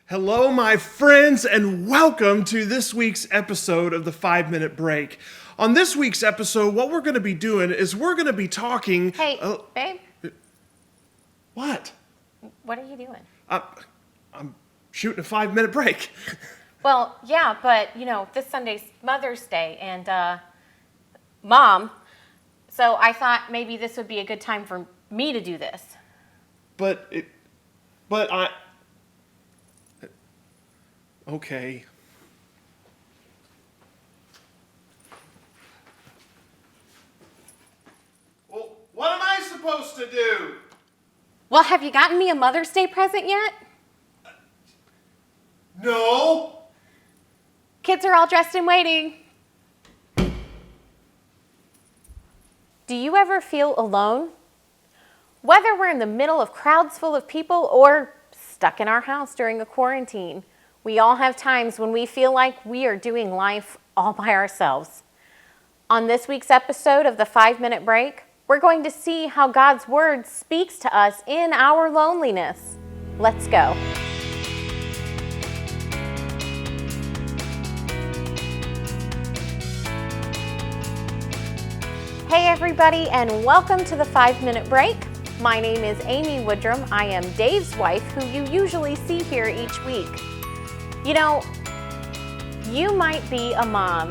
Hello, my friends, and welcome to this week's episode of the 5-Minute Break. On this week's episode, what we're going to be doing is we're going to be talking... Hey, babe. What? What are you doing? I'm shooting a 5-minute break. Well, yeah, but, this Sunday's Mother's Day, and, Mom, so I thought maybe this would be a good time for me to do this. Okay. Well, what am I supposed to do? Well, have you gotten me a Mother's Day present yet? No. Kids are all dressed and waiting. Do you ever feel alone? Whether we're in the middle of crowds full of people or stuck in our house during a quarantine, we all have times when we feel like we are doing life all by ourselves. On this week's episode of the 5-Minute Break, we're going to see how God's Word speaks to us in our loneliness. Let's go. Hey everybody, and welcome to the 5-Minute Break. My name is Amy Woodrum. I am Dave's wife, who you usually see here each week. You might be a mom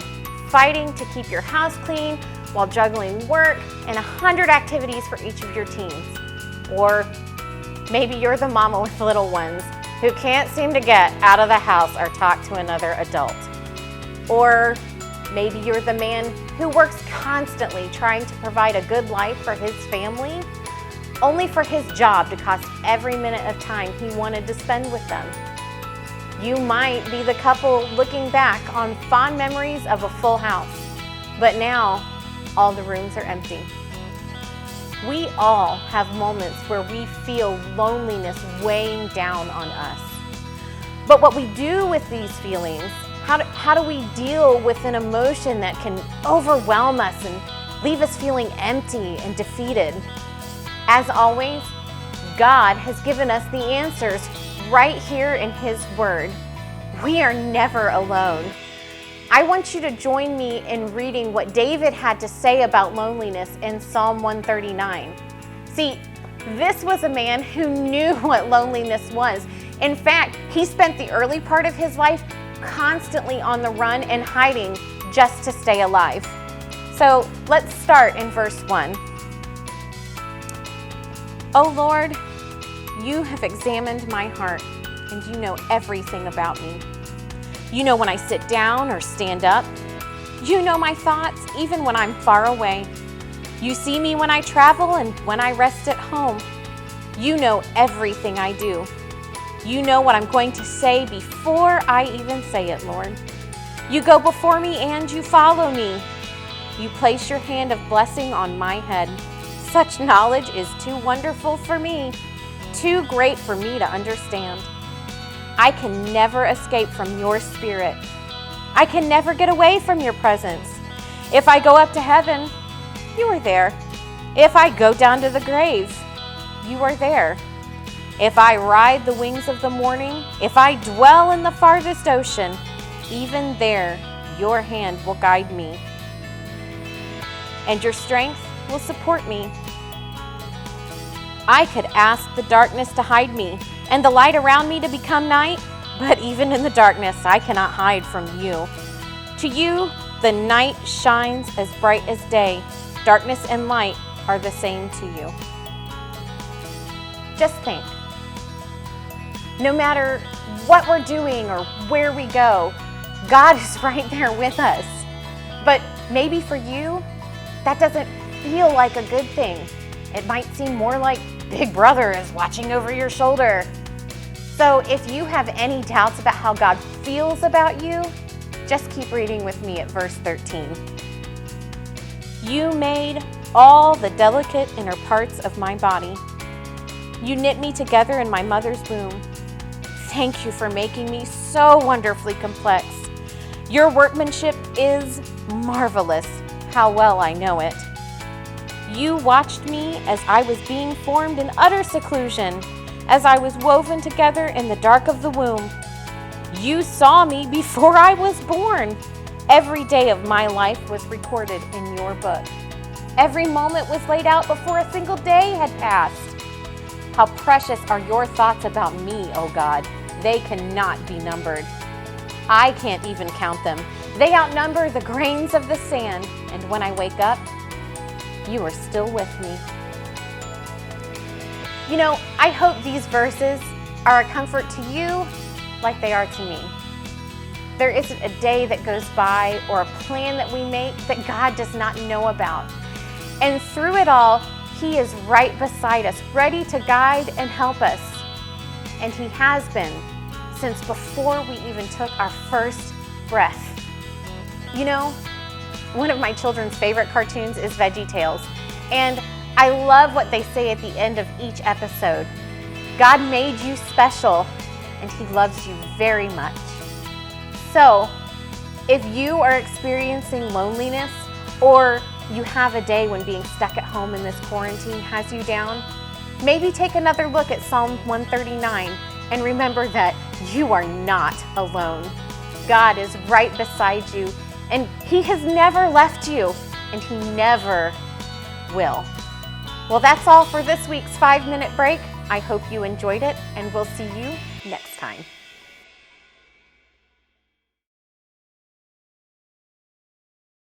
fighting to keep your house clean while juggling work and 100 activities for each of your teens. Or maybe you're the mama with little ones who can't seem to get out of the house or talk to another adult. Or maybe you're the man who works constantly trying to provide a good life for his family, only for his job to cost every minute of time he wanted to spend with them. You might be the couple looking back on fond memories of a full house, but now all the rooms are empty. We all have moments where we feel loneliness weighing down on us. But what we do with these feelings, how do we deal with an emotion that can overwhelm us and leave us feeling empty and defeated? As always, God has given us the answers right here in His Word. We are never alone. I want you to join me in reading what David had to say about loneliness in Psalm 139. See, this was a man who knew what loneliness was. In fact, he spent the early part of his life constantly on the run and hiding just to stay alive. So let's start in verse 1. O Lord, you have examined my heart, and you know everything about me. You know when I sit down or stand up. You know my thoughts, even when I'm far away. You see me when I travel and when I rest at home. You know everything I do. You know what I'm going to say before I even say it, Lord. You go before me and you follow me. You place your hand of blessing on my head. Such knowledge is too wonderful for me, too great for me to understand. I can never escape from your spirit. I can never get away from your presence. If I go up to heaven, you are there. If I go down to the grave, you are there. If I ride the wings of the morning, if I dwell in the farthest ocean, even there your hand will guide me, and your strength will support me. I could ask the darkness to hide me and the light around me to become night, but even in the darkness I cannot hide from you. To you, the night shines as bright as day. Darkness and light are the same to you. Just think. No matter what we're doing or where we go, God is right there with us. But maybe for you, that doesn't feel like a good thing. It might seem more like Big Brother is watching over your shoulder. So if you have any doubts about how God feels about you, just keep reading with me at verse 13. You made all the delicate inner parts of my body. You knit me together in my mother's womb. Thank you for making me so wonderfully complex. Your workmanship is marvelous. How well I know it. You watched me as I was being formed in utter seclusion, as I was woven together in the dark of the womb. You saw me before I was born. Every day of my life was recorded in your book. Every moment was laid out before a single day had passed. How precious are your thoughts about me, O God. They cannot be numbered. I can't even count them. They outnumber the grains of the sand. And when I wake up, you are still with me. You know, I hope these verses are a comfort to you like they are to me. There isn't a day that goes by or a plan that we make that God does not know about. And through it all, He is right beside us, ready to guide and help us. And He has been since before we even took our first breath. You know, one of my children's favorite cartoons is VeggieTales, and I love what they say at the end of each episode. God made you special, and He loves you very much. So, if you are experiencing loneliness, or you have a day when being stuck at home in this quarantine has you down, maybe take another look at Psalm 139 and remember that you are not alone. God is right beside you, and He has never left you, and He never will. Well, that's all for this week's 5-minute break. I hope you enjoyed it, and we'll see you next time.